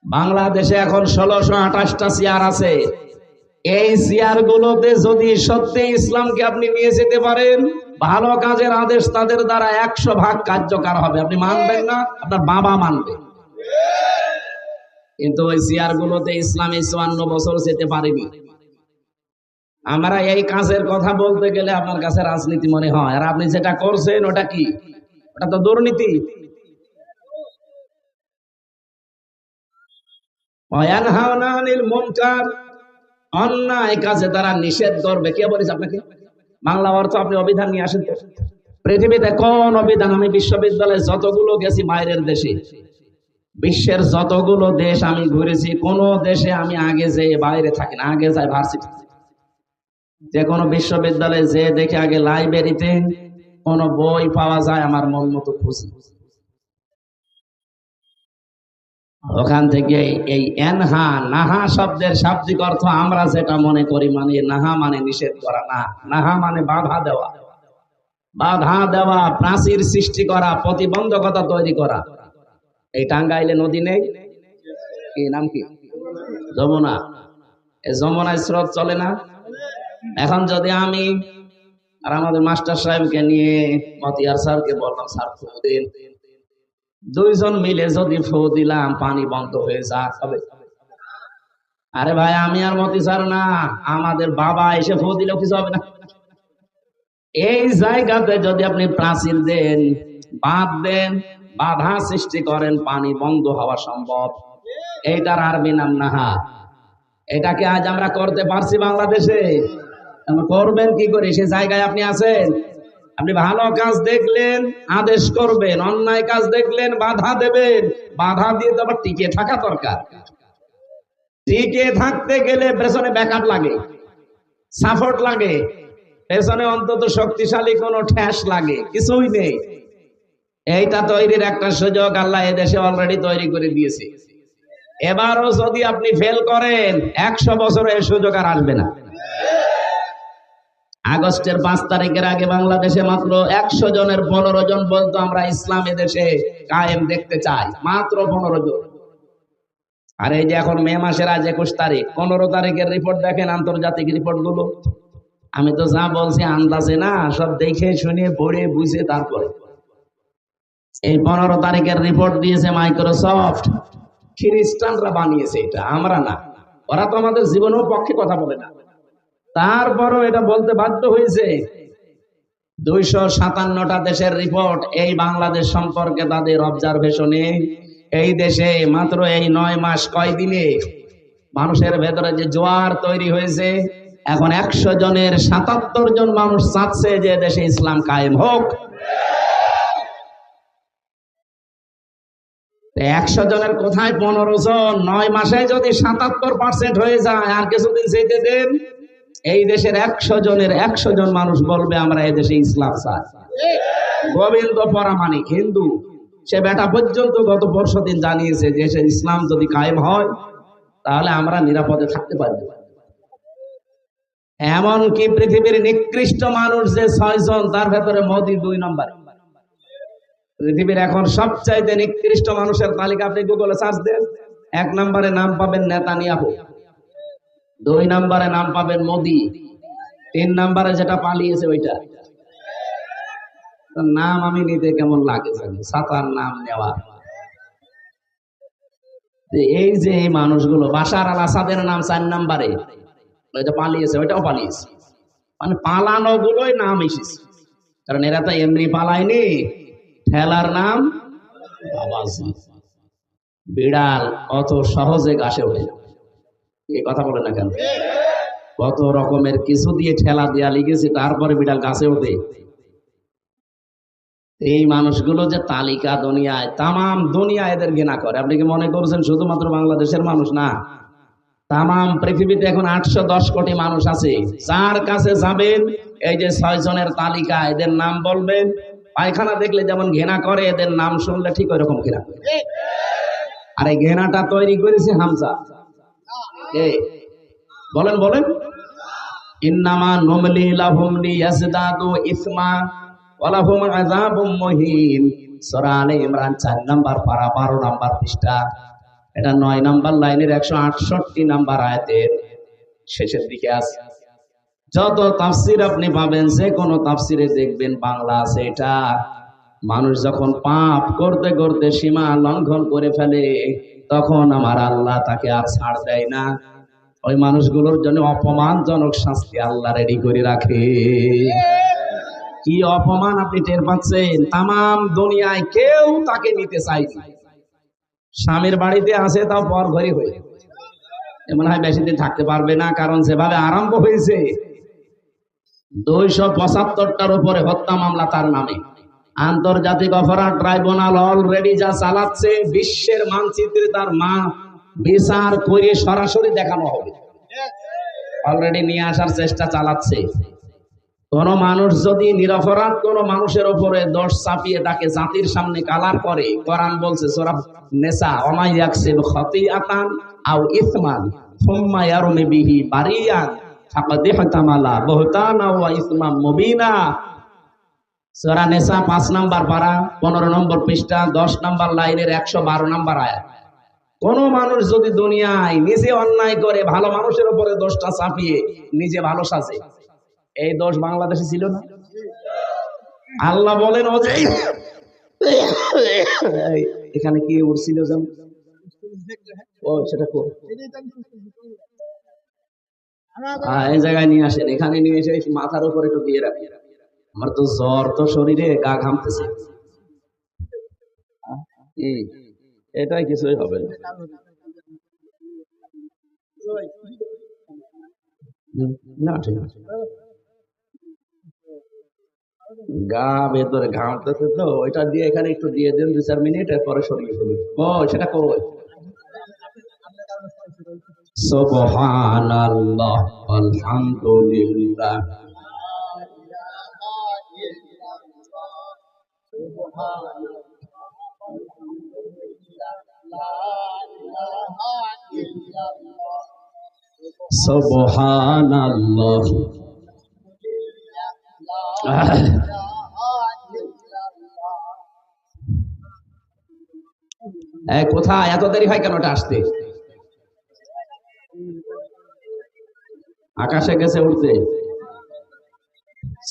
বাংলাদেশে এখন 1628টা চেয়ার আছে। এই চেয়ার গুলোতে যদি সত্যি ইসলামকে আপনি নিয়ে যেতে পারেন, ভালো কাজের আদেশ তাদের দ্বারা 100 ভাগ কার্যকর হবে। আপনি মানবেন না, আপনার বাবা মানবে। কিন্তু ওই চেয়ার গুলোতে ইসলামে 54 বছর যেতে পারেনি। আমরা এই কাজের কথা বলতে গেলে আপনার কাছে রাজনীতি মনে হয়, আর আপনি যেটা করছেন ওটা কি? ওটা তো দুর্নীতি। ওয়ায়ানহাউনা আনিল মুনকার, অন্যায় কাজে তারা নিষেধ করবে। কে বলেছে আপনাকে? বাংলা অর্থ আপনি অভিধান নিয়ে আসেন। পৃথিবীতে কোন অভিধান? আমি বিশ্ববিদ্যালয়ে যতগুলো গেছি বাইরের দেশে, বিশ্বের যতগুলো দেশ আমি ঘুরেছি, কোন দেশে আমি আগে যে বাইরে থাকি না, আগে যাই ভার্সিটি। যে কোনো বিশ্ববিদ্যালয়ে যে দেখে আগে লাইব্রেরিতে কোন বই পাওয়া যায় আমার মন মতো খুশি, ওখান থেকে এই এনহা নাহা শব্দের শাব্দিক অর্থ আমরা যেটা মনে করি, মানে নাহা মানে নিষেধ করা, না, নাহা মানে বাধা দেওয়া। বাধা দেওয়া, প্রাচীর সৃষ্টি করা, প্রতিবন্ধকতা তৈরি করা। এই টাঙ্গাইলে নদী নেই, কি নাম কি? যমুনা। এই যমুনায় স্রোত চলে না? এখন যদি আমি আর আমাদের মাস্টার সাহেবকে নিয়ে মতিয়ার স্যারকে বললাম, স্যার ফু দিন, দুইজন মিলে যদি ফু দিলাম পানি বন্ধ হয়ে যায়, তবে আরে ভাই আমি আর মতি স্যার না, আমাদের বাবা এসে ফু দিলেও কিছু হবে না। এই জায়গাতে যদি আপনি প্রাচীর দেন, বাঁধ দেন, বাধা সৃষ্টি করেন, পানি বন্ধ হওয়া সম্ভব। এইটার আরবি নাম নাহা। এটাকে আজ আমরা করতে পারছি বাংলাদেশে? করবেন কি করে? সে জায়গায় আপনি আছেন? আপনি ভালো কাজ দেখলেন আদেশ করবেন, অন্যায় কাজ দেখলেন বাধা দেবেন। বাধা দিয়ে তো আবার টিকে থাকা দরকার। টিকে থাকতে গেলে পেছনে ব্যাকআপ লাগে, সাপোর্ট লাগে, পেছনে অন্তত শক্তিশালী কোনো ঠ্যাস লাগে। কিছুই নেই। এইটা তৈরির একটা সুযোগ আল্লাহ এদেশে অলরেডি তৈরি করে দিয়েছে। এবারও যদি আপনি ফেল করেন, 100 বছরে এই সুযোগ আর আসবে না। আগস্টের 5 তারিখের আগে বাংলাদেশে মাত্র 100 জনের 15 জন বলতো আমরা ইসলাম এদেশে কায়েম দেখতে চাই, মাত্র 15 জন। আর এই যে এখন মে মাসের আজ 21 তারিখ, 15 তারিখের রিপোর্ট দেখেন, আন্তর্জাতিক রিপোর্ট গুলো। আমি তো যা বলছি আন্দাজে না, সব দেখে শুনে পড়ে বুঝে তারপরে। এই 15 তারিখের রিপোর্ট দিয়েছে মাইক্রোসফট। খ্রিস্টানরা বানিয়েছে এটা, আমরা না। ওরা তো আমাদের জীবনের পক্ষে কথা বলে না, তারপরও এটা বলতে বাধ্য হয়েছে। 257টা দেশের রিপোর্ট এই বাংলাদেশ সম্পর্কে তাদের অবজারভেশনে। এই দেশে মাত্র এই 9 মাস কয়দিনে মানুষের ভেতরে যে জোয়ার তৈরি হয়েছে, এখন 100 জনের 77 জন মানুষ চাচ্ছে যে দেশে ইসলাম কায়েম হোক। 100 জনের কোথায় 15 জন? 9 মাসে যদি 77% হয়ে যায়, আর কিছুদিন যেতে দেন, এই দেশের 100 জনের 100 জন মানুষ বলবে আমরা এই দেশে ইসলাম চাই। গোবিন্দ পরামানিক হিন্দু, সে বেটা পর্যন্ত গত পরশুদিন জানিয়েছে যে ইসলাম যদি কায়েম হয় তাহলে আমরা নিরাপদে থাকতে পারবো। এমনকি পৃথিবীর নিকৃষ্ট মানুষ যে 6 জন, তার ভেতরে মোদি 2 নম্বরে। পৃথিবীর এখন সবচাইতে নিকৃষ্ট মানুষের তালিকা আপনি গুগলে সার্চ দেন, 1 নম্বরে নাম পাবেন নেতানিয়াহু, 2 নম্বরে নাম পাবেন মোদি, 3 নম্বরে যেটা পালিয়েছে ওইটা নাম আমি নিতে কেমন লাগে, সাতার নাম নেওয়া। এই যে এই মানুষগুলো, বাশার আল আসাদের নাম 4 নম্বরে, ওইটা পালিয়েছে, ওইটাও পালিয়েছে। মানে পালানো গুলোই নাম এসেছে, কারণ এরা তো এমনি পালায়নি। ঠেলার নাম বাবাজি। বিড়াল অত সহজে গাছে ওঠে না, এই কথা বলে না কেন? কত রকমের কিছু দিয়ে ঠেলা দেয়া লিখেছে, তারপরে বিড়াল গাছে ওঠে। এই মানুষগুলো যে তালিকা দুনিয়ায়, তামাম দুনিয়া এদের ঘৃণা করে। আপনি কি মনে করছেন শুধুমাত্র বাংলাদেশের মানুষ? না, তামাম পৃথিবীতে এখন 810 কোটি মানুষ আছে। যার কাছে যাবেন, এই যে 6 জনের তালিকা, এদের নাম বলবেন, পায়খানা দেখলে যেমন ঘৃণা করে, এদের নাম শুনলে ঠিক ওই রকম ঘৃণা করে। আর এই ঘৃণাটা তৈরি করেছে হামজা। বলেন বলেন। ইন্নামা নুমলি লাহুম লিয়াজদাদু ইসমা ওয়া লাহুম আযাবুম মুহিন। সূরা আলে ইমরান 4 নম্বর পারা 12 নম্বর পৃষ্ঠা। এটা 9 নম্বর লাইনের 168 নম্বর আয়াতের শেষের দিকে আছে। যত তাফসির আপনি পাবেন, যে কোনো তাফসিরে দেখবেন বাংলা আছে এটা। মানুষ যখন পাপ করতে করতে সীমা লঙ্ঘন করে ফেলে, তখন আমার আল্লাহ তাকে আর ছাড় দেয় না। ওই মানুষগুলোর জন্য অপমানজনক শাস্তি আল্লাহ রেডি করে রাখে। কি অপমান আপনি টের পাচ্ছেন? তামাম দুনিয়ায় কেউ তাকে নিতে চাইছে। স্বামীর বাড়িতে আছে, তাও পর ঘরে হয়ে মনে হয় বেশি দিন থাকতে পারবে না, কারণ যেভাবে আরম্ভ হয়েছে 275টার উপরে হত্যা মামলা তার নামে। আন্তর্জাতিক অপরাধ ট্রাইব্যুনাল অলরেডি যা চালাচ্ছে, বিশ্বের মানচিত্রে তার মা বিচার করে সরাসরি দেখানো হবে, অলরেডি নিয়ে আসার চেষ্টা চালাচ্ছে। কোন মানুষ যদি নিরপরাধ কোন মানুষের উপরে দোষ চাপিয়ে তাকে জাতির সামনে কালার করে, কোরআন বলছে সূরা নিসা, ওমা ইয়াকসিব খাতিআতান আও ইসমান সুম্মা ইয়ারমি বিহি বারিয়ান ফাকাদ ইহতামালা বুহতানা ওয়া ইসমান মুবিনা। সূরা নিসা 5 নম্বর পারা 15 নম্বর পৃষ্ঠা 10 নম্বর লাইনের 112 নম্বর আয়াত। কোন মানুষ যদি দুনিয়ায় নিজে অন্যায় করে ভালো মানুষের উপরে দোষটা চাপিয়ে নিজে ভালো সাজে, এই দোষ বাংলাদেশে ছিল না? আল্লাহ বলেন ও যে এখানে কি উঠছিল যেন, ও সেটা কো এই জায়গায় নিয়ে আসেন, এখানে নিয়ে এসে মাথার উপরে একটু দিয়ে রাখেন। আমার তো জ্বর, তো শরীরে গা ঘামতেছে। এটাই কিছুই হবে না, ঠিক আছে। গা ভেতরে ঘামতেছে তো, ওইটা দিয়ে এখানে একটু দিয়ে দেন 2-4 মিনিট, এরপরে সরিয়ে ফেলুন। ও সেটা কই? সুবহানাল্লাহ আলহামদুলিল্লাহ সুবহানাল্লাহ। কোথায় এত দেরি হয় কেন ওটা আসতে? আকাশে গেছে উঠতে।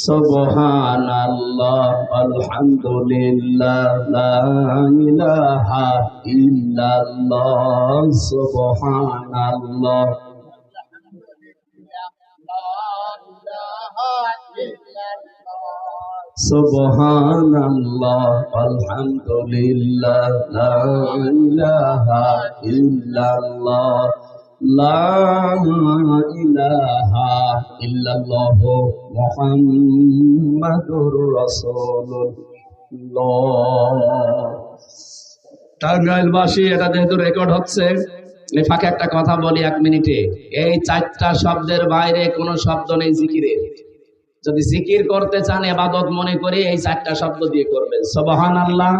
সুবহানাল্লাহ আলহামদুলিল্লাহ লা ইলাহা ইল্লাল্লাহ সুবহানাল্লাহ। সুবহানাল্লাহ আলহামদুলিল্লাহ লা ইলাহা ইল্লাল্লাহ লা ইলাহা ইল্লাল্লাহ মুহাম্মাদুর রাসূলুল্লাহ। টাঙ্গাইলবাসী, এটা যেহেতু রেকর্ড হচ্ছে, এই ফাঁকে একটা কথা বলি 1 মিনিটে। এই 4টা শব্দের বাইরে কোনো শব্দ নেই জিকিরের। যদি জিকির করতে চান, ইবাদত মনে করে এই 4টা শব্দ দিয়ে করবেন। সুবহানাল্লাহ,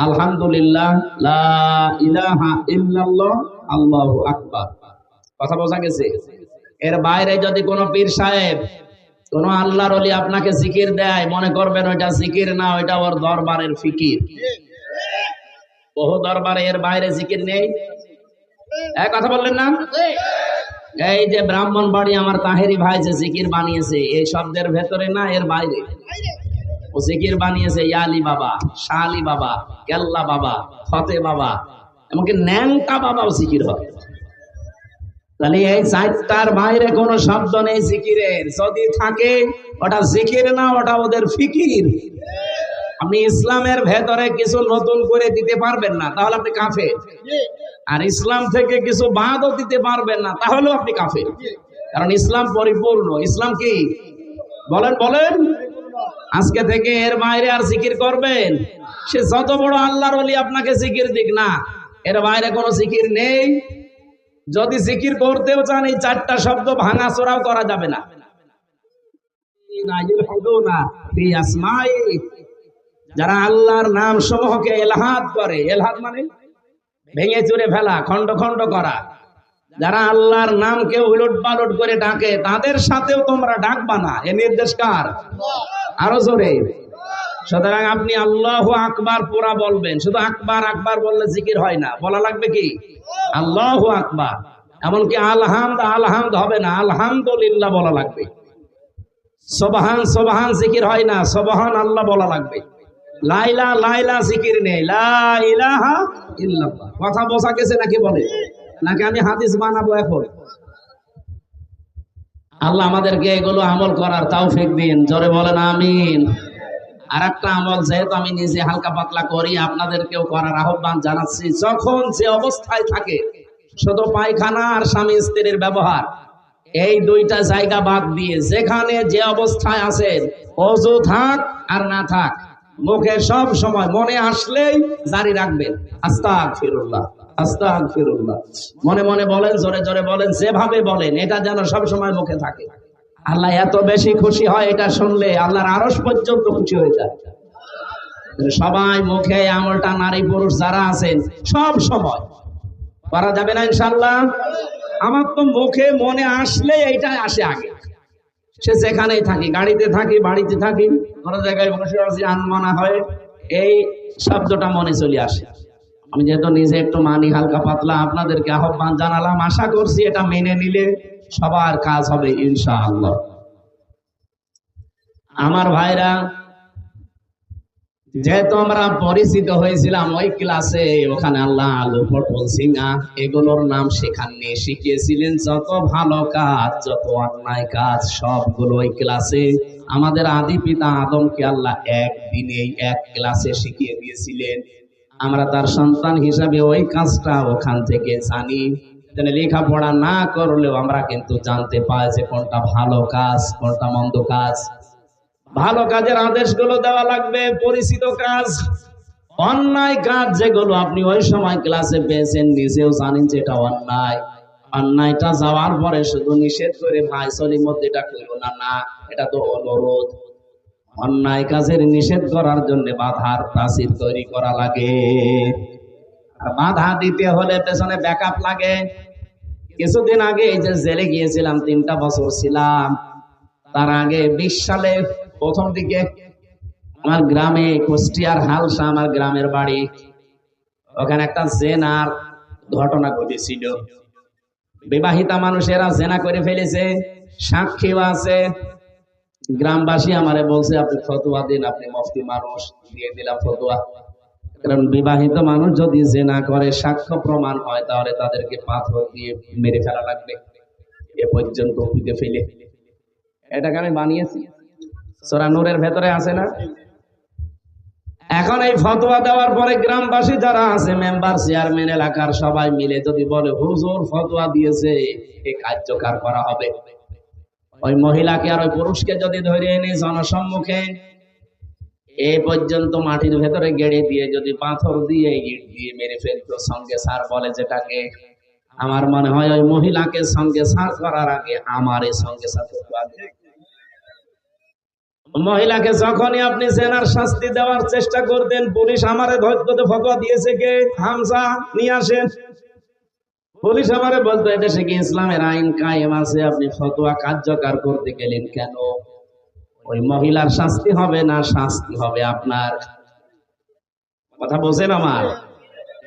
আলহামদুলিল্লাহ, লা ইলাহা ইল্লাল্লাহ, আল্লাহু আকবার। কথা বোঝা গেছে? এর বাইরে যদি কোনো পীর সাহেব, কোন আল্লাহর ওলি আপনাকে জিকির দেয়, মনে করবেন ওইটা জিকির না, ওইটা ওর দরবারের ফিকির। বহু দরবারে এর বাইরে জিকির নেই। এক কথা বললেন না? এই যে ব্রাহ্মণবাড়ি আমার তাহেরি ভাই যে জিকির বানিয়েছে, এই শব্দের ভেতরে না, এর বাইরে ও জিকির বানিয়েছে ইয়ালি বাবা, শালি বাবা, কেল্লা বাবা, ফতে বাবা, এমনকি ন্যাংটা বাবাও জিকির হবে। তাহলে এই 4টার বাইরে কোনো শব্দ নেই জিকিরের। যদি থাকে ওটা জিকির না, ওটা ওদের ফিকির। আপনি ইসলামের ভেতরে কিছু নতুন করে দিতে পারবেন না, তাহলে আপনি কাফের। আর ইসলাম থেকে কিছু বাদও দিতে পারবেন না, তাহলেও আপনি কাফের। কারণ ইসলাম পরিপূর্ণ। ইসলাম কি বলেন বলেন? আজকে থেকে এর বাইরে আর জিকির করবেন, সে যত বড় আল্লাহর ওলি আপনাকে জিকির দিক না, এর বাইরে কোনো জিকির নেই। যদি জিকির করতেও চান, এই 4টা শব্দ ভাঙা চোরাও করা যাবে না। যারা আল্লাহর নাম সমূহকে এলহাদ করে, এলহাদ মানে ভেঙে চুরে ফেলা, খন্ড খন্ড করা, যারা আল্লাহর নামকে উলট পালট করে ডাকে, তাদের সাথেও তোমরা ডাকবা না। এ নির্দেশ কার? আরো জোরে। সুতরাং আপনি আল্লাহু আকবার পুরা বলবেন। শুধু আকবার আকবার বললে জিকির হয় না, বলা লাগবে কি আল্লাহু আকবার। এমনকি আলহামদ আলহামদ হবে না, আলহামদুলিল্লাহ বলা লাগবে। সুবহান সুবহান জিকির হয় না, সুবহান আল্লাহ বলা লাগবে। লাইলা লাইলা জিকির নেই, লা ইলাহা ইল্লাল্লাহ। কথা বোঝা গেছে নাকি বলে, নাকি আমি হাদিস বানাবো এখন? আল্লাহ আমাদেরকে এগুলো আমল করার তৌফিক দিন, জোরে বলেন আমিন। আর একটা আমল যেহেতু আমি নিজে হালকা পাতলা করি, আপনাদেরকেও করার আহ্বান জানাচ্ছি। যখন যে অবস্থায় থাকে, শুধু পায়খানা আর স্বামী স্ত্রীর ব্যবহার, এই দুইটা জায়গা বাদ দিয়ে যেখানে যে অবস্থায় আছেন, ওযু থাক আর না থাক, মুখে সব সময় মনে আসলেই জারি রাখবেন আস্তাগফিরুল্লাহ আস্তাগফিরুল্লাহ। মনে মনে বলেন, জোরে জোরে বলেন, যেভাবে বলেন, এটা যেন সব সময় মুখে থাকে। আল্লাহ এত বেশি খুশি হয় এটা শুনলে, আল্লাহর আরশ পর্যন্ত খুশি হয়ে যায়। সবাই মুখে আমলটা, নারী পুরুষ যারা আছেন, সব সময় করা যাবে না ইনশাআল্লাহ? আমার তো মুখে মনে আসলে এইটা আসে আগে, সে যেখানেই থাকি, গাড়িতে থাকি, বাড়িতে থাকি, কোনো জায়গায় বসে আছি, আনমনা হয়, এই শব্দটা মনে চলে আসে। আমি যেহেতু নিজে একটু মানি হালকা পাতলা, আপনাদেরকে আহ্বান জানালাম। আশা করছি এটা মেনে নিলে সবার কাজ হবে ইনশাআল্লাহ। আমার ভাইরা, যেহেতু আমরা পরিচিত হয়েছিলাম ওই ক্লাসে, ওখানে আল্লাহ আলু পটল সিঙ্গা এগুলোর নাম শেখাননি, শিখিয়েছিলেন যত ভালো কাজ, যত অন্যায় কাজ, সবগুলো ওই ক্লাসে আমাদের আদি পিতা আদমকে আল্লাহ একদিনেই এক ক্লাসে শিখিয়ে দিয়েছিলেন। আমরা তার সন্তান হিসাবে ওই কাজটা ওখান থেকে জানি। লেখাপড়া না করলেও আমরা কিন্তু জানতে পাই যে কোনটা ভালো কাজ, কোনটা মন্দ কাজ। ভালো কাজের আদেশগুলো দেওয়া লাগবে, পরিচিত কাজ। অন্যায় কাজ যেগুলো আপনি ওই সময় ক্লাসে পেয়েছেন, নিজেও জানেন যে এটা অন্যায়, অন্যায়টা যাওয়ার পরে শুধু নিষেধ করে ভাই চলি মধ্যে এটা করবো না, না, এটা তো অনুরোধ। অন্যায় কাজের নিষেধ করার জন্য বাধার প্রাচীর তৈরি করা লাগে। আর বাধা দিতে হলে পেছনে ব্যাকআপ লাগে। কিছুদিন আগে এই যে জেলে গিয়েছিলাম, 3টা বছর ছিলাম। তার আগে 20 সালে প্রথম দিকে আমার গ্রামে, কুষ্টিয়ার হালসা আমার গ্রামের বাড়ি, ওখানে একটা জেনার ঘটনা ঘটেছিল। বিবাহিতা মানুষেরা জেনা করে ফেলেছে, সাক্ষীও আছে। গ্রামবাসী আমারে বলছে, আপনি ফতোয়া দিন, আপনি মুফতি মানুষ। দিয়ে দিলাম ফতোয়া। কারণ বিবাহিত মানুষ যদি জেনা করে, সাক্ষ্য প্রমাণ হয়, তাহলে তাদেরকে পাথর দিয়ে মেরে ফেলা লাগবে, এ পর্যন্ত পুঁতে ফেলে। এটাকে আমি বানিয়েছি, সূরা নূরের ভেতরে আছে না? এখন এই ফতোয়া দেওয়ার পরে গ্রামবাসী যারা আছে, মেম্বার, চেয়ারম্যান, এলাকার সবাই মিলে যদি বলে হুজুর ফতোয়া দিয়েছে, এ কার্যকর করা হবে। ওই মহিলাকে আর ওই পুরুষকে যদি ধরে এনে জনসম্মুখে এই পর্যন্ত মাটির ভেতরে গেড়ে দিয়ে যদি পাথর দিয়ে, ইট দিয়ে মেরে ফেলতো, সঙ্গে সার বলে যেটাকে, আমার মনে হয় ওই মহিলাকে সঙ্গে সার করার আগে আমার এই সঙ্গে সার করতে হবে। মহিলাকে যখনই আপনি জেনার শাস্তি দেওয়ার চেষ্টা করতেন, পুলিশ আমারে ধরতে ফতোয়া দিয়েছে কে, হামজা নিয়ে আসেন। পুলিশ আমারে বলতো, এদেশে কি ইসলামের আইন কায়েম আছে, আপনি ফতোয়া কার্যকর করতে গেলেন কেন? ওই মহিলার শাস্তি হবে না, শাস্তি হবে আপনার। কথা বোঝেন আমার?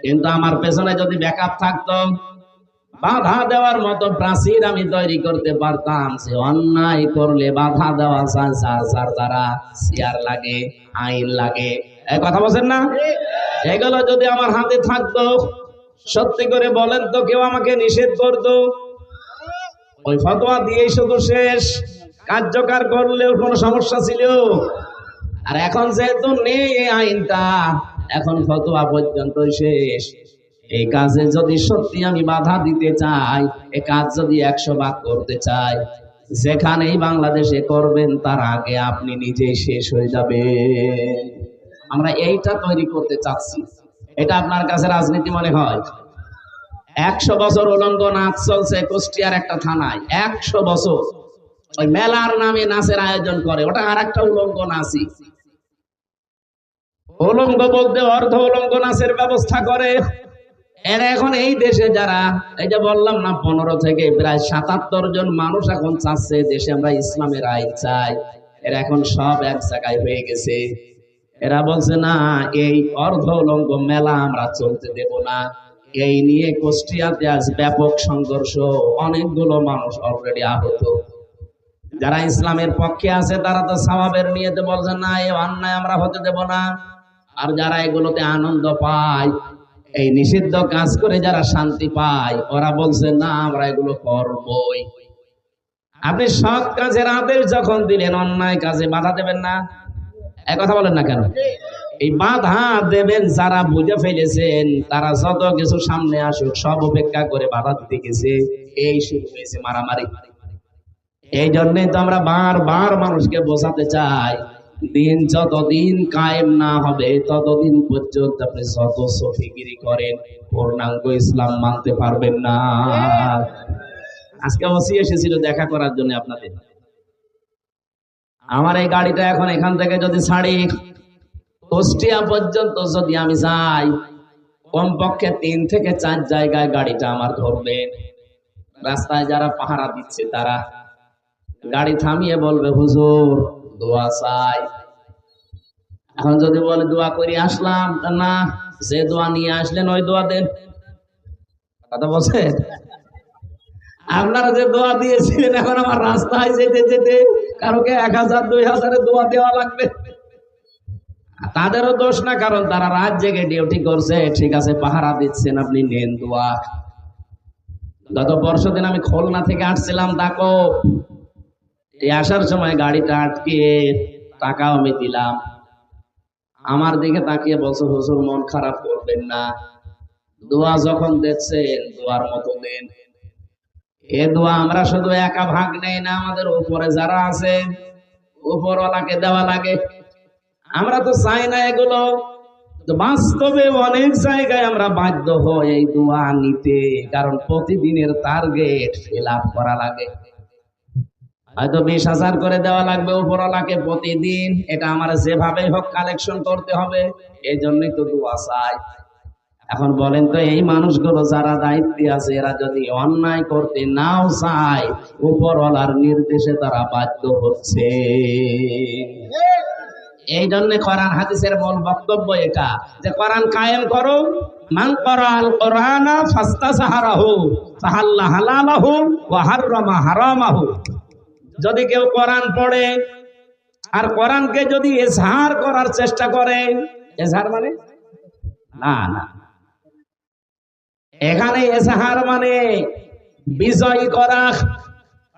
কিন্তু আমার পেছনে যদি ব্যাকআপ থাকতো, বাধা দেওয়ার মতো প্রাচীর আমি তৈরি করতে পারতাম, যে অন্যায় করলে বাধা দেওয়া যায়, যার যার দ্বারা চেয়ার লাগে, আইন লাগে। এই কথা বলছেন না? এগুলো যদি আমার হাতে থাকতো, সত্যি করে বলেন তো, কেউ আমাকে নিষেধ করতো? ওই ফতোয়া দিয়েই শুধু শেষ, কার্যকর করলেও কোনো সমস্যা ছিল? আর এখন যেহেতু নেই এই আইনটা, এখন ফতোয়া পর্যন্ত শেষ। এই কাজে যদি সত্যি আমি বাধা দিতে চাই, এই কাজ যদি 100 ভাগ করতে চাই, যেখানেই বাংলাদেশে করবেন, তার আগে আপনি নিজেই শেষ হয়ে যাবে। আমরা এইটা তৈরি করতে চাচ্ছি। এটা আপনার কাছে রাজনীতি মনে হয়? 100 বছর উলঙ্গ নাচ চলছে কুষ্টিয়ার একটা থানায়, 100 বছর। ওই মেলার নামে নাচের আয়োজন করে, ওটা আর একটা উলঙ্গ নাচই। উলঙ্গ বলতে অর্ধ উলঙ্গ নাচের ব্যবস্থা করে। এর এখন এই দেশে যারা, এই যে বললাম না, 15 থেকে প্রায় 77 জন মানুষ এখন চাচ্ছে দেশে আমরা ইসলামের আইন চাই। এর এখন সব এক জায়গায় হয়ে গেছে। এরা বলছে না, এই অর্ধ উলঙ্গ মেলা আমরা চলতে দেব না। এই নিয়ে কুষ্টিয়াতে আজ ব্যাপক সংঘর্ষ, অনেকগুলো মানুষ অলরেডি আহত। যারা ইসলামের পক্ষে আছে তারা তো সওয়াবের নিয়তে বলছে না, এই অন্যায় আমরা হতে দেব না। আর যারা এগুলোতে আনন্দ পায়, এই নিষিদ্ধ কাজ করে যারা শান্তি পায়, ওরা বলছে না আমরা এগুলো করবই। আপনি সৎ কাজের আদেশ যখন দিলেন, অন্যায় কাজে বাধা দেবেন না, এক কথা বলেন না কেন? এই বাধা দেবেন যারা বুঝে ফেলেছেন, তারা যত কিছু সামনে আসুক সব উপেক্ষা করে বাধা দিতে গেছে, এই শুরু হয়েছে মারামারি। এই জন্যই তো আমরা বারবার মানুষকে বোঝাতে চাই, দিন যতদিন কায়েম না হবে ততদিন পর্যন্ত আপনি যত সফিগিরি করেন পূর্ণাঙ্গ ইসলাম মানতে পারবেন না। আজকে ওসি এসেছিল দেখা করার জন্য আপনাদের। আমার এই গাড়িটা এখন এখান থেকে যদি ছাড়ি, কুষ্টিয়া পর্যন্ত যদি আমি যাই, কমপক্ষে 3 থেকে 4 জায়গায় গাড়িটা আমার ধরবে। রাস্তায় যারা পাহারা দিচ্ছে তারা গাড়ি থামিয়ে বলবে, হুজুর দোয়া চাই। এখন যদি বলে দোয়া করে আসলাম, না, যে দোয়া নিয়ে আসলেন ওই দোয়া দেন। কথা বলছেন? আপনারা যে দোয়া দিয়েছিলেন, এখন আমার রাস্তায় যেতে যেতে কারোকে 1000 2000 দোয়া দেওয়া লাগবে। তাদেরও দোষ না, কারণ তারা রাত জেগে ডিউটি করছে, ঠিক আছে, পাহারা দিচ্ছেন, আপনি নেন দোয়া। গত পরশুদিন আমি খুলনা থেকে আসছিলাম দেখো, এই আসার সময় গাড়িটা আটকে টাকাও আমি দিলাম। আমার দিকে তাকিয়ে বলছে, হুজুর মন খারাপ করবেন না, দোয়া যখন দেখছেন দোয়ার মতো দেন। এ দোয়া আমরা শুধু একা ভাগ নেই না, আমাদের উপরে যারা আছে উপরওয়ালাকে দেওয়া লাগে। আমরা তো চাই না এগুলো, বাস্তবে অনেক জায়গায় আমরা বাধ্য হই এই দোয়া নিতে, কারণ প্রতিদিনের টার্গেট ফিল আপ করা লাগে। হয়তো 20,000 করে দেওয়া লাগবে উপরওয়ালাকে প্রতিদিন, এটা আমার যেভাবে হোক কালেকশন করতে হবে, এই জন্যই তো দোয়া চাই। এখন বলেন তো, এই মানুষগুলো যারা দায়িত্বে আছে, এরা যদি অন্যায় করতে নাও চায়, উপরওয়ালার নির্দেশে তারা বাধ্য হচ্ছে। এই জন্য কোরআন হাদিসের মূল বক্তব্য এটা, যে কোরআন কায়েম করো। মান ক্বারাআল কোরআনা ফাস্তাযহারাহু ফাহাল্লা হালালাহু ওয়া হাররামা হারামাহু। যদি কেউ কোরআন পড়ে আর কোরআনকে যদি ইজহার করার চেষ্টা করে, ইজহার মানে না না, এখানে ইজহার মানে বিজয় করা।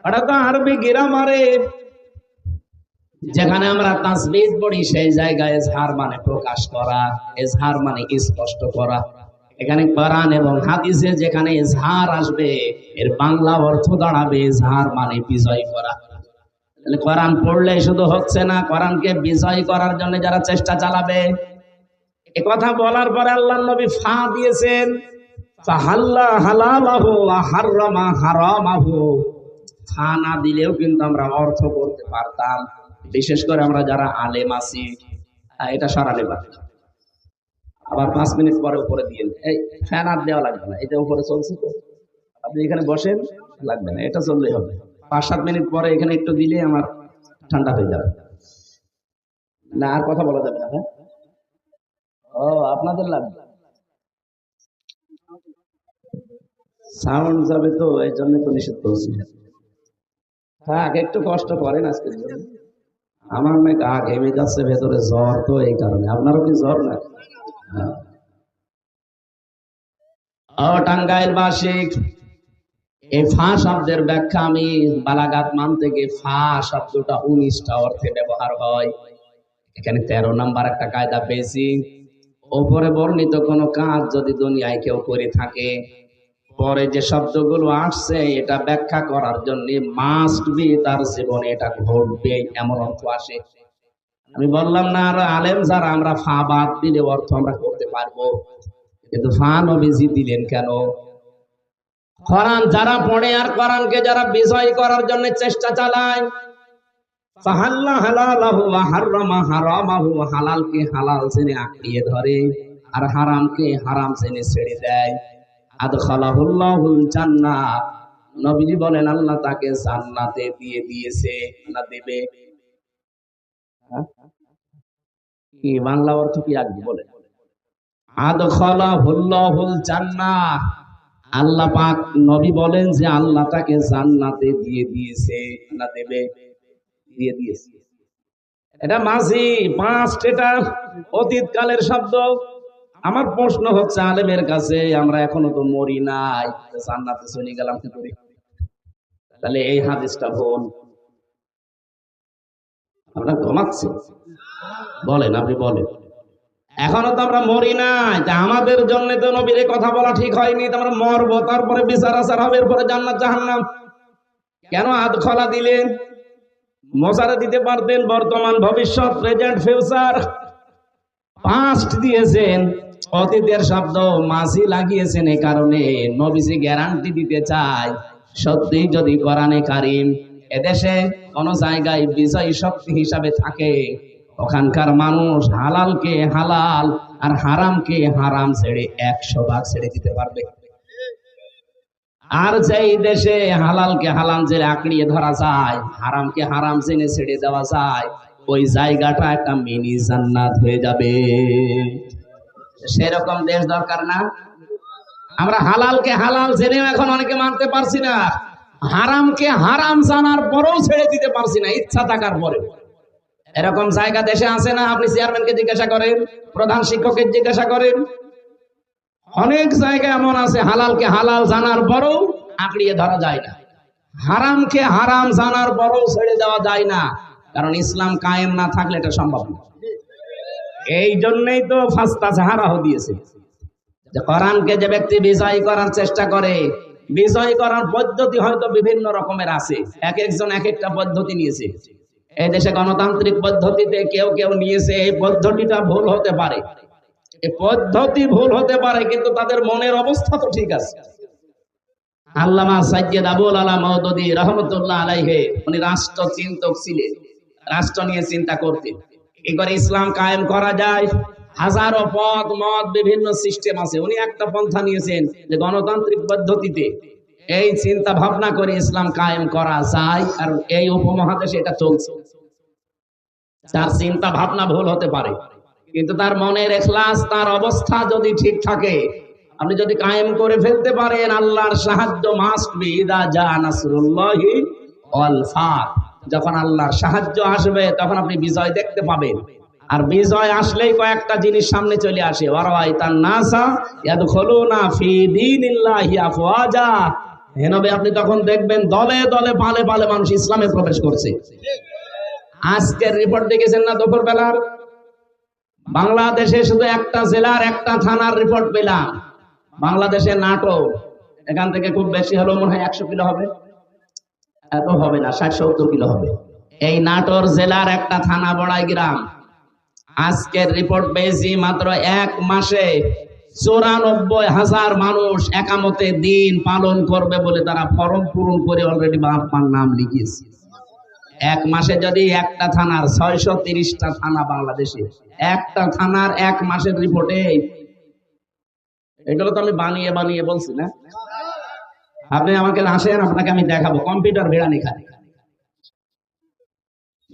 ওটা তো আরবি গ্রামারে যেখানে আমরা তাসবিহ পড়ি, সেই জায়গায় ইজহার মানে প্রকাশ করা, ইজহার মানে স্পষ্ট করা। এখানে কোরআন এবং হাদিসে যেখানে ইজহার আসবে, এর বাংলা অর্থ দাঁড়াবে ইজহার মানে বিজয় করা। তাহলে কোরআন পড়লে শুধু হচ্ছে না, কোরআনকে বিজয় করার জন্য যারা চেষ্টা চালাবে। এ কথা বলার পরে আল্লাহর নবী ফা দিয়েছেন, ফাহাল্লা হালালাহু ওয়া হাররামা হারামাহু। ফা না দিলেও কিন্তু আমরা অর্থ করতে পারতাম, বিশেষ করে আমরা যারা আলেম আছি। এটা সরালে পারে, আবার 5 মিনিট পরে উপরে দিয়ে এই ফ্যান আর দেওয়া লাগবে না, এটা উপরে চলছে তো, আপনি এখানে বসেন, লাগবে না, এটা চললেই হবে। 5-7 মিনিট পরে এখানে একটু দিলে আমার ঠান্ডা হয়ে যাবে না, আর কথা বলা যাবে না। হ্যাঁ, ও আপনাদের লাগবে, সাউন্ড যাবে তো, এই জন্য তো নিষেধ করছি। থাক, একটু কষ্ট করেন আজকের জন্য। আমার না গা ঘেমে যাচ্ছে ভেতরে, জ্বর তো, এই কারণে। আপনারও কি জ্বর না? ও টাঙ্গাইল বাসিক, এই ফা শব্দের ব্যাখ্যা আমি বালাগাত মান থেকে, ফা শব্দটা 19টা অর্থে ব্যবহার হয়। এখানে 13 নাম্বার একটা কায়দা পেয়েছি। ওপরে বর্ণিত কোন কাজ যদি দুনিয়ায় কেউ করে থাকে, পরে যে শব্দগুলো আসছে এটা ব্যাখ্যা করার জন্য মাস্ট বি তার জীবনে এটা ঘটবে, এমন অর্থ আসে। আমি বললাম না, আর আলেম যারা আমরা ফা বাদ দিলে অর্থ আমরা করতে পারবো, কিন্তু ফা নবীজি দিলেন কেন? কোরআন যারা পড়ে আর কোরআনকে যারা বিজয় করার জন্য চেষ্টা চালায়, ফাহাল্লা হালালাহু ওয়া হাররামা হারামাহু, হালালকে হালাল জেনে আঁকড়িয়ে ধরে আর হারামকে হারাম জেনে ছেড়ে দেয়, আদখালাহুল্লাহুল জান্নাহ। নবীজি বলেন আল্লাহ তাকে জান্নাতে দিয়ে দিয়েছে না দেবে। কি বাংলা অর্থ কি আগে বলে? আদখালাহুল্লাহুল জান্নাহ, আল্লাহ পাক নবী বলেন যে আল্লাহ তাকে জান্নাতে দিয়ে দিয়েছে, না দেবে, দিয়ে দিয়েছে। এটা মাঝি পাস্ট, এটা অতীতকালের শব্দ। আমার প্রশ্ন হচ্ছে আলেমের কাছে, আমরা এখনো তো মরি নাই, জান্নাতে চলে গেলাম কি করে? তাহলে এই হাদিসটা ভুল। আমরা ঘুমাচ্ছি, বলেন, আপনি বলেন। এখনো তো আমরা মরি নাই, তা আমাদের জন্য তো নবীর এই কথা বলা ঠিক হয়নি। তো আমরা মরবো, তারপরে বিচার আচার হবে, এরপরে জান্নাত জাহান্নাম। কেন আদখলা দিলেন? মোসারে দিতে পারতেন বর্তমান, ভবিষ্যৎ, প্রেজেন্ট, ফিউচার। পাস্ট দিয়েছেন, অতীতের শব্দ মাঝি লাগিয়েছেন। এই কারণে নবীজি গ্যারান্টি দিতে চায়, সত্যি যদি কোরআনে কারিম এদেশে কোন জায়গায় বিজয়ী শক্তি হিসাবে থাকে, ওখানকার মানুষ হালালকে হালাল আর হারামকে হারাম ছেড়ে 100 ভাগ ছেড়ে দিতে পারবে। আর যেই দেশে হালালকে হালাল জেনে আঁকড়িয়ে ধরা যায়, হারামকে হারাম জেনে ছেড়ে দেওয়া যায়, ওই জায়গাটা একটা মিনি জান্নাত হয়ে যাবে। সেরকম দেশ দরকার না? আমরা হালালকে হালাল জেনেও এখন অনেকে মানতে পারছি না, হারামকে হারাম জানার পরেও ছেড়ে দিতে পারছি না, ইচ্ছা থাকার পরে। এরকম জায়গা দেশে আছে না? আপনি চেয়ারম্যানকে জিজ্ঞাসা করেন, প্রধান শিক্ষকের জিজ্ঞাসা করেন, অনেক জায়গা এমন আছে হালালকে হালাল জানার পরেও আঁকড়িয়ে ধরা যায় না, হারামকে হারাম জানার পরেও ছেড়ে দেওয়া যায় না। কারণ ইসলাম কায়েম না থাকলে এটা সম্ভব না। এই জন্যই তো ফাস্তা জাহারাহ দিয়েছে, যে কোরআনকে যে ব্যক্তি বিজয় করার চেষ্টা করে, বিজয় করার পদ্ধতি হয়তো বিভিন্ন রকমের আছে, এক একজন এক একটা পদ্ধতি নিয়েছে। এই দেশে গণতান্ত্রিক পদ্ধতিতে কেউ কেউ নিয়েছে, এই পদ্ধতিটা ভুল হতে পারে, এই পদ্ধতি ভুল হতে পারে, কিন্তু তাদের মনের অবস্থা তো ঠিক আছে। আল্লামা সাইয়্যিদ আবুল আলা মাওদুদী রাহমাতুল্লাহ আলাইহি, উনি রাষ্ট্র চিন্তক ছিলেন, রাষ্ট্র নিয়ে চিন্তা করতেন কি করে ইসলাম কায়েম করা যায়। হাজারো পথ মত বিভিন্ন সিস্টেম আছে, উনি একটা পন্থা নিয়েছেন যে গণতান্ত্রিক পদ্ধতিতে এই চিন্তা ভাবনা করে ইসলাম কায়েম করা যায়। কারণ এই উপমহাদেশে এটা চলছে। তার চিন্তা ভাবনা ভুল হতে পারে, কিন্তু তার মনের ইখলাস, তার অবস্থা যদি ঠিক থাকে, আপনি যদি কায়েম করে ফেলতে পারেন, আল্লাহর সাহায্য মাস্ট বি ইদা জা নাসরুল্লাহি ওয়াল ফাত। যখন আল্লাহর সাহায্য আসবে তখন আপনি বিজয় দেখতে পাবেন। আর বিজয় আসলেই কয়েকটা জিনিস সামনে চলে আসে, ওয়ারাইতান নাসা ইয়াদখুলুনা ফি দীনিল্লাহি আফওয়াজা। হে নবী, আপনি তখন দেখবেন দলে দলে পালে পালে মানুষ ইসলামে প্রবেশ করছে। আজকের রিপোর্ট দেখেছেন না দুপুর বেলার? বাংলাদেশে শুধু একটা জেলার একটা থানার রিপোর্ট পেলাম। বাংলাদেশের নাটোর, এখান থেকে খুব বেশি হলেও মনে হয় 100 কিলো হবে, এত হবে না, 60-70 কিলো হবে। এই নাটোর জেলার একটা থানা বড়াই গ্রাম, আজকের রিপোর্ট পেয়েছি মাত্র 1 মাসে 94,000 মানুষ একামতে দিন পালন করবে বলে তারা ফরম পূরণ করে অলরেডি বাপ্পার নাম লিখিয়েছে। 1 মাসে যদি একটা থানার 630টা থানা বাংলাদেশে, একটা থানার 1 মাসের রিপোর্টে, এগুলো তো আমি বানিয়ে বানিয়ে বলছি না। আপনি আমাকে আসেন, আপনাকে আমি দেখাবো, কম্পিউটার ভেড়ানি খালি।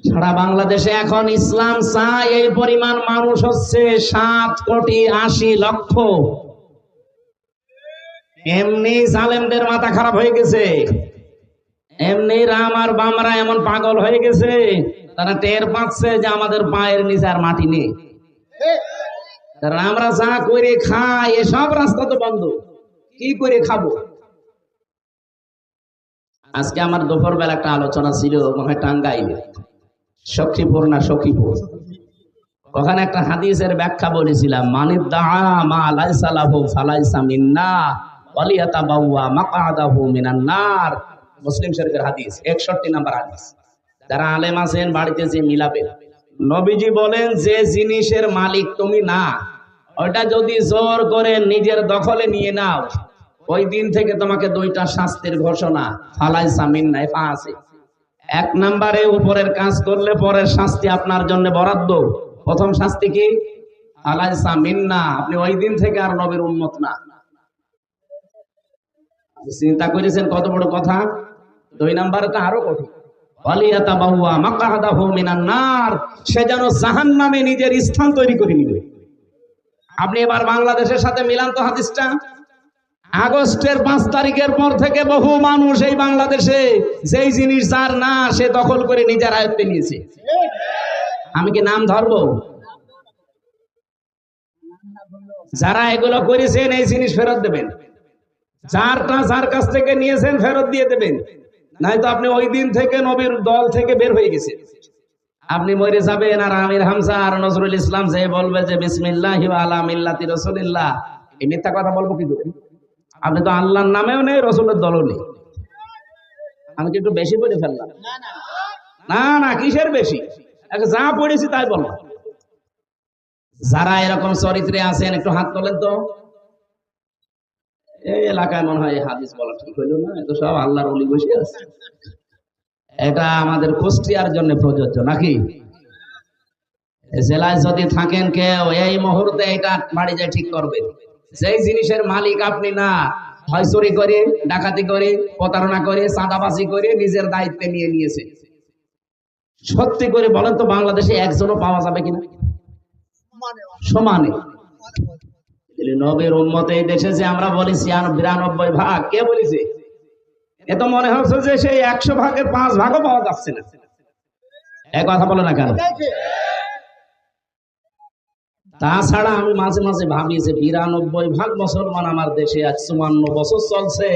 সারা বাংলাদেশে এখন ইসলাম চায় এই পরিমাণ মানুষ হচ্ছে 7,80,00,000। এমনি জালেমদের মাথা খারাপ হয়ে গেছে, এমনি রাম আর বামরা এমন পাগল হয়ে গেছে, তারা টের পাচ্ছে যে আমাদের পায়ের নিচে আর মাটি নেই। কারণ আমরা যা করে খাই, এসব রাস্তা তো বন্ধ, কি করে খাবো? আজকে আমার দুপুর বেলা একটা আলোচনা ছিল, মনে হয় টাঙ্গাইলে, সখীপুর না সখীপুর, ওখানে একটা হাদিসের ব্যাখ্যা বলেছিলাম, মানিদ্দাআ মা লাইসা লাহু ফালাইসা মিন্না ওয়ালিয়াতাবাওয়া মাকআদাহু মিনান নার। মুসলিম শরীফের হাদিস, 61 নম্বর হাদিস। যারা আলেম আছেন বাড়িতে যে মিলাবেন, নবীজি বলেন যে জিনিসের মালিক তুমি না, ওটা যদি জোর করে নিজের দখলে নিয়ে নাও, ওই দিন থেকে তোমাকে 2টা শাস্তির ঘোষণা, ফালাইসা মিন্না, এফা আছে। 1 নম্বরে উপরের কাজ করলে পরের শাস্তি আপনার জন্য বরাদ্দ। প্রথম শাস্তি কি? ফালাইসা মিন্না, আপনি ওই দিন থেকে আর নবীর উম্মত না। চিন্তা করেছেন কত বড় কথা? 2 নম্বরে তো আরো কঠিন, ওয়ালিয়াতাবাওয়া মাকআদাহু মিনান নার, সে যেন জাহান্নামে নিজের স্থান তৈরি করে নিবে। আপনি এবার বাংলাদেশের সাথে মিলান তো হাদিসটা। আগস্টের 5 তারিখের পর থেকে বহু মানুষ এই বাংলাদেশে যেই জিনিস যার না সে দখল করে নিজের আয়ত্তে নিয়েছে। আমি কি নাম ধরবো? যারা এগুলো করেছেন এই জিনিস ফেরত দেবেন, যার কাছ থেকে নিয়েছেন ফেরত দিয়ে দেবেন, নয়তো আপনি ওই দিন থেকে নবীর দল থেকে বের হয়ে গেছেন। আপনি মরে যাবেন আর আমির হামজা আর নজরুল ইসলাম যে বলবে যে বিসমিল্লাহি ওয়া আলা মিল্লাতি রাসূলিল্লাহ, এই মিথ্যা কথা বলবো কি করে? আপনি তো আল্লাহর নামেও নেই, রসুলের দলও নেই। আমি কি একটু বেশি পড়ে ফেললাম? না না, কিসের বেশি, যা পড়েছি তাই বলো। যারা এরকম চরিত্রে আছেন একটু হাত তোলেন তো। এই এলাকায় মনে হয় হাদিস বলা ঠিক হইল না, এত সব আল্লাহর ওলি বসে আছে। এটা আমাদের কুষ্টিয়ার জন্য প্রযোজ্য নাকি? জেলায় যদি থাকেন কেউ এই মুহূর্তে এটা বাড়ি যায় ঠিক করবে। যেই জিনিসের মালিক আপনি না, হয় চুরি করে, ডাকাতি করে, প্রতারণা করে, চাঁদাবাজি করে নিজের দায়িত্বে নিয়ে নিয়েছে। সত্যি করে বলেন তো, বাংলাদেশে একজনও পাওয়া যাবে কিনা সমানে? নবীর উম্মত এই দেশে যে আমরা বলি 92 ভাগ, কে বলেছে? এ তো মনে হচ্ছে যে সেই 100 ভাগের 5 ভাগও পাওয়া যাচ্ছে না। এক কথা বলো না কেন? তাছাড়া আমি মাঝে মাঝে ভাবি যে 92 ভাগ মুসলমান আমার দেশে, আজ 54 বছর চলছে,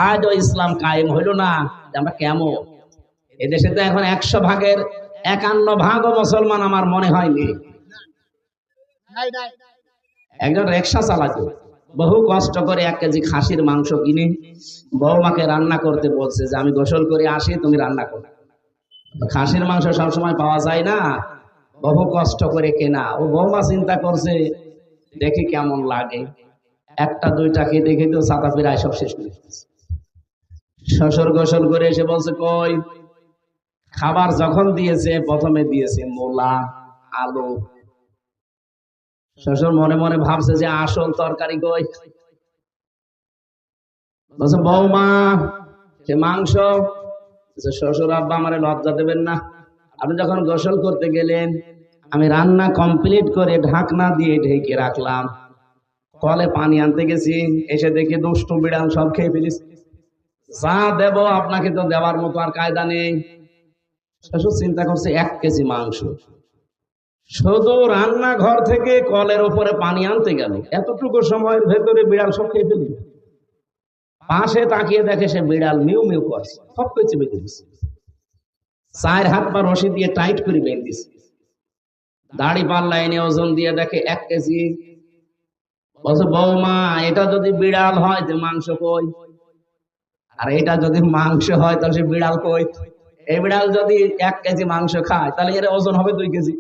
আজও ইসলাম কায়েম হইল না। আমরা কেমন? এদেশে তো এখন 100 ভাগের 51 ভাগও মুসলমান আমার মনে হয়নি। একজন রিকশা চালাতো, বহু কষ্ট করে 1 কেজি খাসির মাংস কিনে বৌমাকে রান্না করতে বলছে যে আমি গোসল করে আসি, তুমি রান্না করো। খাসির মাংস সবসময় পাওয়া যায় না, বহু কষ্ট করে কেনা। ও বৌমা চিন্তা করছে দেখি কেমন লাগে, 1টা 2টা খেয়ে দেখে তো ছাতা প্রায় সব শেষ করে ফেলেছে। শ্বশুর গোসল করে এসে বলছে কই? খাবার যখন দিয়েছে প্রথমে দিয়েছে মূলা, আলু। শ্বশুর মনে মনে ভাবছে যে আসল তরকারি কই? বলছে বৌমা সে মাংস। শ্বশুর আব্বা আমারে লজ্জা দেবেন না, আপনি যখন গোসল করতে গেলেন আমি রান্না কমপ্লিট করে ঢাকনা দিয়ে ঢেকে রাখলাম, কলে পানি আনতে গেছি, এসে দেখি দুষ্টু বিড়াল সব খেয়ে ফেলিস। যা দেব আপনাকে তো দেওয়ার মতো আর কায়দা নেই। শ্বশুর চিন্তা করছে 1 কেজি মাংস, শুধু রান্নাঘর থেকে কলের উপরে পানি আনতে গেল, এতটুকু সময়ের ভেতরে বিড়াল সব খেয়ে ফেলি। পাশে তাকিয়ে দেখে সে বিড়াল মিউ মিউ করছে, সব কিছু বেঁধে দিচ্ছে। 4 হাত পা রশি দিয়ে টাইট করে বেঁধে দিচ্ছে। দাড়ি পাল্লা এনে ওজন দিয়ে দেখে 1 কেজি। বলছে বৌমা এটা যদি বিড়াল হয় তো মাংস কই? আর এটা যদি মাংস হয় তাহলে সে বিড়াল কই? এই বিড়াল যদি 1 কেজি মাংস খায় তাহলে এর ওজন হবে 2 কেজি।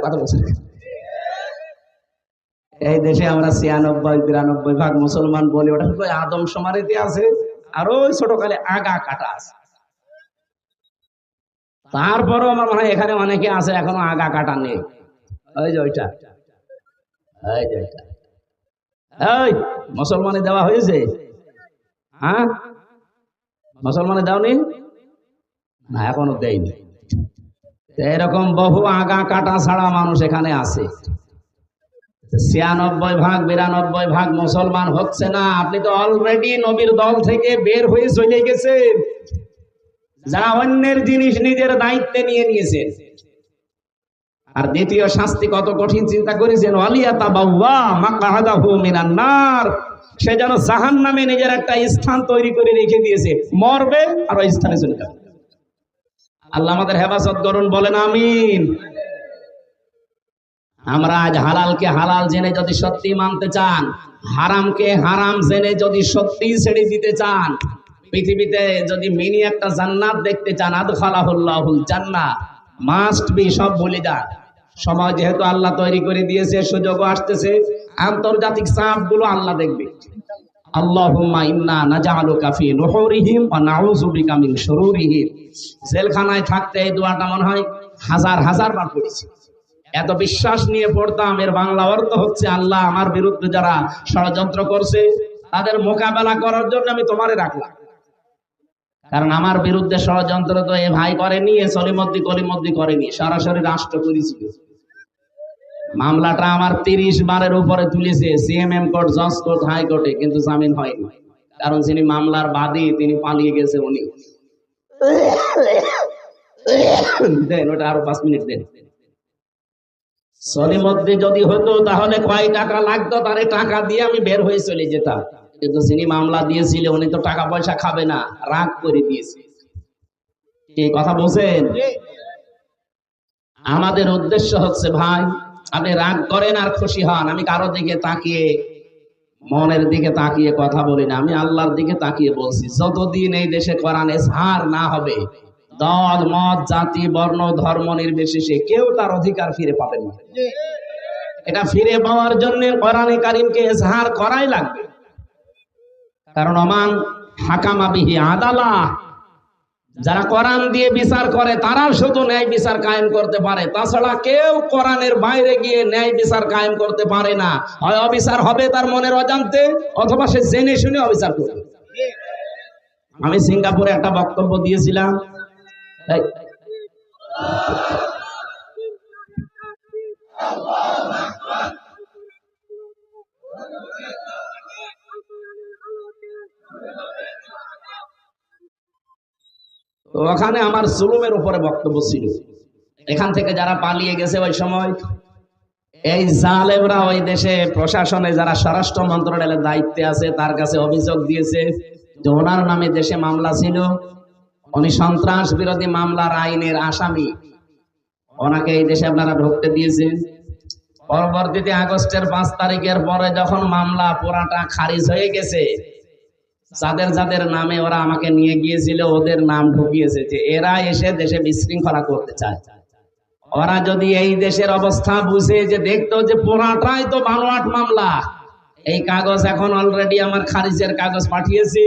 কথা বলছে। এই দেশে আমরা 96-92 ভাগ মুসলমান বলি, ওটা শুধু আদম সমারিতে আছে, আর ওই ছোটকালে আগা কাটা আছে। তারপরও আমার মনে হয় এখানে অনেকে আছে এখনো আগা কাটা নেই। ওই যে ওইটা, এই মুসলমানে দেওয়া হয়েছে? হ্যাঁ, মুসলমানে দেওনি না, এখনো দেয়নি। এরকম বহু আগা কাটা ছাড়া মানুষ এখানে আছে। 96 ভাগ 92 ভাগ মুসলমান হচ্ছে না। আপনি তো অলরেডি নবীর দল থেকে বের হয়ে চলে গেছেন, যারা অন্যের জিনিস নিজের দায়িত্বে নিয়ে নিয়েছেন। আর দ্বিতীয় শাস্তি কত কঠিন চিন্তা করেছেন? ওয়ালিয়াতাবাওয়া মাকআদাহু মিনান নার, সে যেন জাহান্নামে নিজের একটা স্থান তৈরি করে রেখে দিয়েছে, মরবে আর ওই স্থানে চলে যাবে। আল্লাহ আমাদের হেফাজত করুন, বলেন আমিন। আমরা আজ হালালকে হালাল জেনে যদি সত্যি মানতে চান, হারামকে হারাম জেনে যদি সত্যি ছেড়ে দিতে চান, পৃথিবীতে যদি মিনি একটা জান্নাত দেখতে চান, আদখালাহুল্লাহুল জান্নাহ, মাস্ট বি সব ভুলে যান। সময় যেহেতু আল্লাহ তৈরি করে দিয়েছে, সুযোগও আসতেছে, আন্তর্জাতিক চাপগুলো আল্লাহ দেখবে। আল্লাহুম্মা ইন্না নাজআলুকা ফি নুহুরিহিম ওয়া নাউযু বিকা মিন শুরুরিহিম। জেলখানায় থাকতে এই দোয়াটা মনে হয় হাজার হাজার বার পড়েছি। এত বিশ্বাস নিয়ে পড়তাম। এর বাংলা অর্থ হচ্ছে, আল্লাহ আমার বিরুদ্ধে যারা ষড়যন্ত্র করছে তাদের মোকাবেলা করার জন্য আমি তোমারে রাখলাম। কারণ আমার বিরুদ্ধে ষড়যন্ত্র তো এ ভাই করেনি, এ সলিমদ্দি কলিমদ্দি করেনি, সরাসরি রাষ্ট্র করেছিল। মামলাটা আমার 30 বারের উপরে তুলেছে, সিএমএম কোর্ট, জজ কোর্ট, হাইকোর্টে, কিন্তু জামিন হয়নি। কারণ যিনি মামলার বাদী তিনি পালিয়ে গেছে। উনি দেন ওটা আরো 5 মিনিট দেন। সলিমদ্দি যদি হতো তাহলে কয় টাকা লাগতো, তারে টাকা দিয়ে আমি বের হয়ে চলে যেতাম। কিন্তু যিনি মামলা দিয়েছিল উনি তো টাকা পয়সা খাবে না, রাগ করে দিয়েছে। কি কথা বলছেন? আমাদের উদ্দেশ্য হচ্ছে ভাই, আপনি রাগ করেন আর খুশি হন। আমি কারো দিকে তাকিয়ে, মনের দিকে তাকিয়ে কথা বলি না, আমি আল্লাহর দিকে তাকিয়ে বলছি। যতদিন এই দেশে কোরআন এজহার না হবে, দল মত জাতি বর্ণ ধর্ম নির্বিশেষে কেউ তার অধিকার ফিরে পাবেন না। এটা ফিরে পাওয়ার জন্য কোরআনে কারীমকে এজহার করাই লাগবে। কারণ ওমান হাকামা বিহি আদালা, যারা কোরআন দিয়ে বিচার করে তারা শুধু ন্যায় বিচার কায়েম করতে পারে। তাছাড়া কেউ কোরআনের বাইরে গিয়ে ন্যায় বিচার কায়েম করতে পারে না। হয় অবিচার হবে তার মনের অজান্তে, অথবা সে জেনে শুনে অবিচার করবে। আমি সিঙ্গাপুরে একটা বক্তব্য দিয়েছিলাম। ওখানে আমার জুলুমের উপরে বক্তব্য ছিল। এখান থেকে যারা পালিয়ে গেছে ওই সময়, এই জালেমরা ওই দেশে প্রশাসনে যারা স্বরাষ্ট্র মন্ত্রণালয়ের দায়িত্বে আছে তার কাছে অভিযোগ দিয়েছে যে ওনার নামে দেশে মামলা ছিল, উনি সন্ত্রাস বিরোধী মামলার আইনের আসামি, ওনাকে এই দেশে আপনারা ঢুকতে দিয়েছেন। পরবর্তীতে আগস্টের 5 তারিখের পরে যখন মামলা পুরাটা খারিজ হয়ে গেছে, যাদের যাদের নামে ওরা আমাকে নিয়ে গিয়েছিল ওদের নাম ঢুকিয়েছে যে এরা এসে দেশে বিশৃঙ্খলা করতে চায়। ওরা যদি এই দেশের অবস্থা বুঝে, যে দেখতো যে পুরাটাই তো বানোয়াট মামলা, এই কাগজ এখন অলরেডি আমার খারিজের কাগজ পাঠিয়েছি,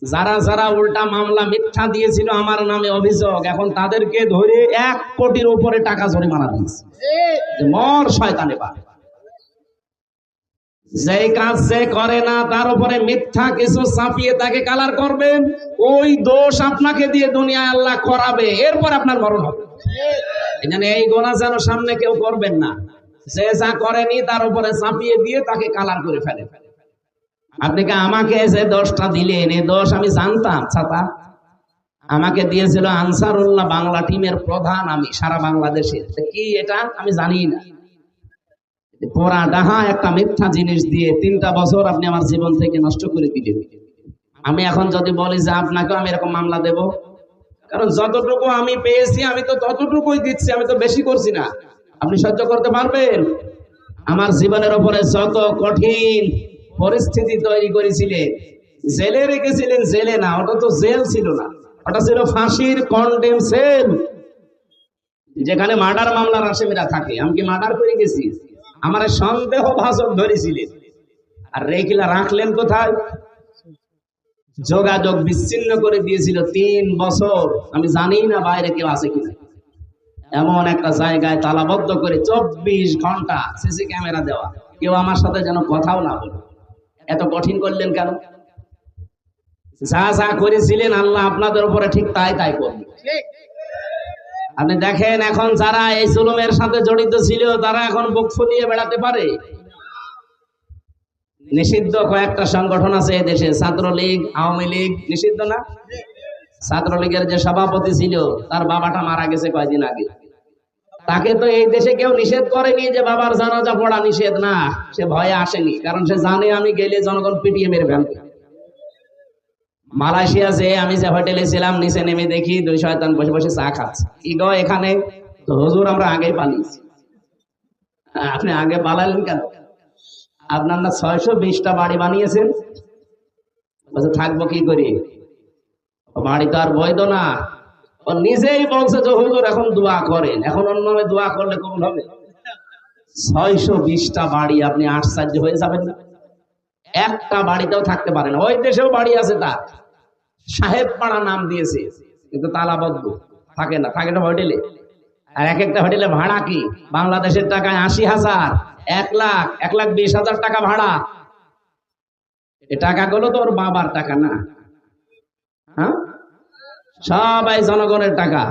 যারা যারা উল্টা মামলা মিথ্যা দিয়েছিল আমার নামে অভিযোগ, এখন তাদেরকে ধরে 1 কোটির উপরে টাকা জরিমানা দিয়েছে। মর শয়তানে পা, যে কাজ যে করে না তার উপরে মিথ্যা কিছু চাপিয়ে তাকে কালার করবেন, ওই দোষ আপনাকে দিয়ে দুনিয়ায় আল্লাহ করাবে, এরপর আপনার মরণ হবে। এখানে এই গোনা যেন সামনে কেউ করবেন না। যে যা করেনি তার উপরে চাপিয়ে দিয়ে তাকে কালার করে ফেলে। আপনি কি আমাকে যে দোষটা দিলেন, এই দোষ আমি জানতাম? ছাতা আমাকে দিয়েছিল আনসারুল্লাহ বাংলা টিমের প্রধান, আমি সারা বাংলাদেশে। কি এটা আমি জানি না। পোড়া ডাহা একটা মিথ্যা জিনিস দিয়ে 3টা বছর আপনি আমার জীবন থেকে নষ্ট করে দিলেন। আমি এখন যদি বলি যে আপনাকেও আমি এরকম মামলা দেব, কারণ যতটুকু আমি পেয়েছি আমি তো ততটুকুই দিচ্ছি, আমি তো বেশি করছি না। আপনি সহ্য করতে পারবেন? আমার জীবনের উপরে যত কঠিন পরিস্থিতি তৈরি করেছিলেন, জেলে রেখেছিলেন। জেলে না, ওটা তো জেল ছিল না, ওটা ছিল ফাঁসির কন্ডেম সেল, যেখানে মার্ডার মামলার আসামিরা থাকে। আমি কি মার্ডার করে গেছি? আমার সন্দেহ ভাজন ধরেছিলেন, আর রেখিলা রাখলেন কোথায়? যোগাযোগ বিচ্ছিন্ন করে দিয়েছিল 3 বছর। আমি জানি না বাইরে কেউ আছে কিনা। এমন একটা জায়গায় তালাবদ্ধ করে 24 ঘন্টা সিসি ক্যামেরা দেওয়া, কেউ আমার সাথে যেন কথাও না বলে। এত কঠিন করলেন কেন? যা যা করেছিলেন আল্লাহ আপনাদের উপরে ঠিক তাই তাই করবে। আপনি দেখেন এখন যারা এই জুলুমের সাথে জড়িত ছিল তারা এখন বুক ফুলিয়ে বেড়াতে পারে। নিষিদ্ধ কয়েকটা সংগঠন আছে দেশে, ছাত্রলীগ, আওয়ামী লীগ নিষিদ্ধ না? ছাত্রলীগের যে সভাপতি ছিল তার বাবাটা মারা গেছে কয়েকদিন আগে। তাকে তো এই দেশে কেউ নিষেধ করেনি যে বাবার জানাজা পড়া নিষেধ না, সে ভয়ে আসেনি, কারণ সে জানে আমি গেলে জনগণ পিটিয়ে মেরে ফেলবে। মালয়েশিয়া যে আমি যে হোটেলে ছিলাম, নিচে নেমে দেখি 2 শয়তান বসে বসে চা খাচ্ছে। কি গো এখানে? তো হুজুর আমরা আগেই পালিয়েছি। আপনি আগে পালালেন কেন? আপনার না 620টা বাড়ি বানিয়েছেন, বলছে থাকবো কি করি, বাড়ি তো আর বৈধ না। ও নিজেই বলছে যে হুজুর এখন দোয়া করেন, এখন অন্য দোয়া করলে কবুল হবে? 620টা বাড়ি, আপনি আশ্চর্য হয়ে যাবেন না? একটা বাড়িতেও থাকতে পারে না। ওই দেশেও বাড়ি আছে, তার সাহেব পাড়া নাম দিয়েছে, কিন্তু তালাবদ্ধ, থাকে না, থাকে না হোটেলে। আর এক একটা হোটেলে ভাড়া কি বাংলাদেশের টাকায় 80,000, 1 লাখ, 1,20,000 টাকা ভাড়া। এই টাকাগুলো তো ওর বাবার টাকা না। হ্যাঁ, সবাই জনগণের টাকা।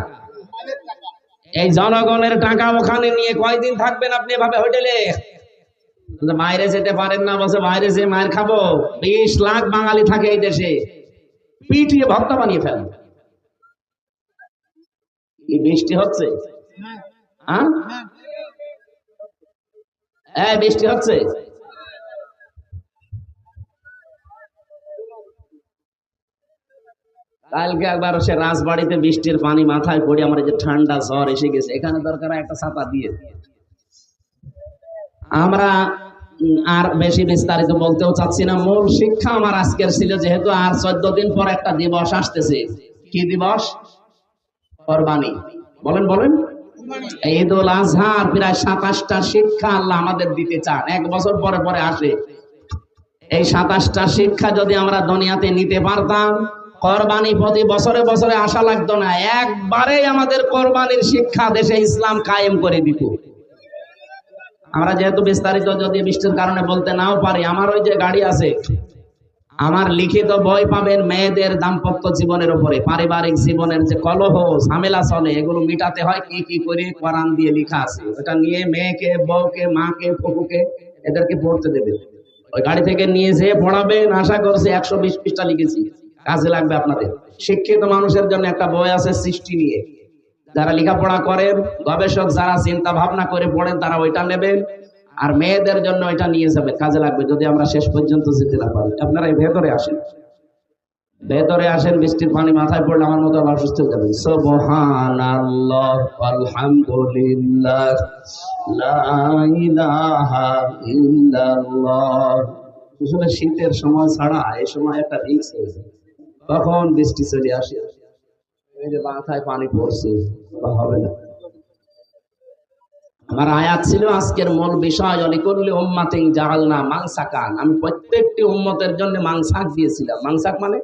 এই জনগণের টাকা ওখানে নিয়ে কয়দিন থাকবেন আপনি এভাবে হোটেলে? বাইরে যেতে পারেন না, বসে বাইরে যে মায়ের খাবো। 20 লাখ বাঙালি থাকে এই দেশে, পিটিয়ে ভক্ত বানিয়ে ফেলেন। কি বৃষ্টি হচ্ছে? হ্যাঁ, বৃষ্টি হচ্ছে। কালকে একবার সে রাজবাড়িতে বৃষ্টির পানি মাথায় পড়ে আমার যে ঠান্ডা জ্বর এসে গেছে, এখানে দরকার একটা ছাতা দিয়ে। আমরা আর বেশি বিস্তারিত বলতেও চাচ্ছি না। মূল শিক্ষা আমার আজকের ছিল, যেহেতু আর 14 দিন পর একটা দিবস আসতেছে। কি দিবস? কোরবানি। বলেন বলেন। ঈদুল আজহার প্রায় 27টা শিক্ষা আল্লাহ আমাদের দিতে চান, 1 বছর পরে পরে আসে। এই 27টা শিক্ষা যদি আমরা দুনিয়াতে নিতে পারতাম, কোরবানি প্রতি বছরে বছরে আসা লাগতো না, একবারেই আমাদের কোরবানির শিক্ষা দেশে ইসলাম কায়েম করে দিত। আমরা যেহেতু বিস্তারিত যদি বৃষ্টির কারণে বলতে নাও পারি, আমার ওই যে গাড়ি আছে, আমার লিখিত বই পাবেন মেয়েদের দাম্পত্য জীবনের উপরে, পারিবারিক জীবনের যে কলহ ঝামেলা চলে, এগুলো মিটাতে হয় কি কি করে, কোরআন দিয়ে লেখা আছে। ওটা নিয়ে মেয়েকে, বউকে, মাকে, ফুফুকে এদেরকে পড়তে দেবে। ওই গাড়ি থেকে নিয়ে যেয়ে পড়াবেন। আশা করছি 120 পৃষ্ঠা লিখেছি, কাজে লাগবে আপনাদের। শিক্ষিত মানুষের জন্য একটা বই আছে সৃষ্টি নিয়ে, যারা লেখাপড়া করেন, গবেষক যারা চিন্তা ভাবনা করে পড়েন, তারা ওইটা নেবেন। আর মেয়েদের জন্য ওইটা নিয়ে যাবে, কাজে লাগবে যদি আমরা শেষ পর্যন্ত যেতে না পারি। আপনারা এই ভেতরে আসেন, ভেতরে আসেন। বৃষ্টির পানি মাথায় পড়লে আমার মতো আবার সুস্থ হয়ে যাবেন। সুবহানাল্লাহ, আলহামদুলিল্লাহ, লা ইলাহা ইল্লাল্লাহ। আসলে শীতের সময় ছাড়া এই সময় একটা রিস্ক হয়েছে, তখন বৃষ্টি চলে আসে, এই যে মাথায় পানি পড়ছে, হবে না। আমার আয়াত ছিল আজকের মূল বিষয়, অলিকুল্লি উম্মাতিন জাআলনা মানসাকান। আমি প্রত্যেকটি উম্মতের জন্য মানসাক দিয়েছিলাম। মানসাক মানে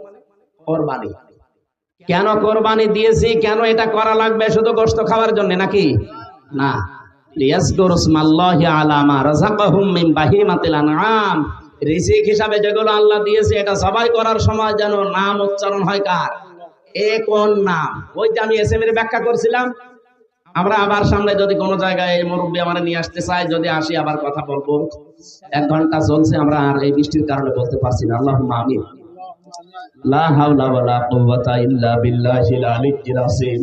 কোরবানি। কেন কোরবানি দিয়েছি, কেন এটা করা লাগবে? শুধু গোশত খাওয়ার জন্য নাকি? না, লিয়াজকুরু ইসমাল্লাহি আলা মা রাযাকাহুম মিন বাহিমাতিল আনআম। রিজিক হিসাবে যেগুলো আল্লাহ দিয়েছে, এটা সবাই করার সময় যেন নাম উচ্চারণ হয়। কার? এ কোন নাম? ওই যে আমি এসএম এর ব্যাখ্যা করছিলাম। আমরা আবার সামনে যদি কোনো জায়গায় এই মুরব্বী আমার নিয়ে আসতে চাই, যদি আসি আবার কথা বলবো। 1 ঘন্টা চলছে, আমরা আর এই বৃষ্টির কারণে বলতে পারছি না। আল্লাহুম্মা আমিন। লা হাওলা ওয়ালা কুওয়াতা ইল্লা বিল্লাহিল আলিয়্যিল আযীম।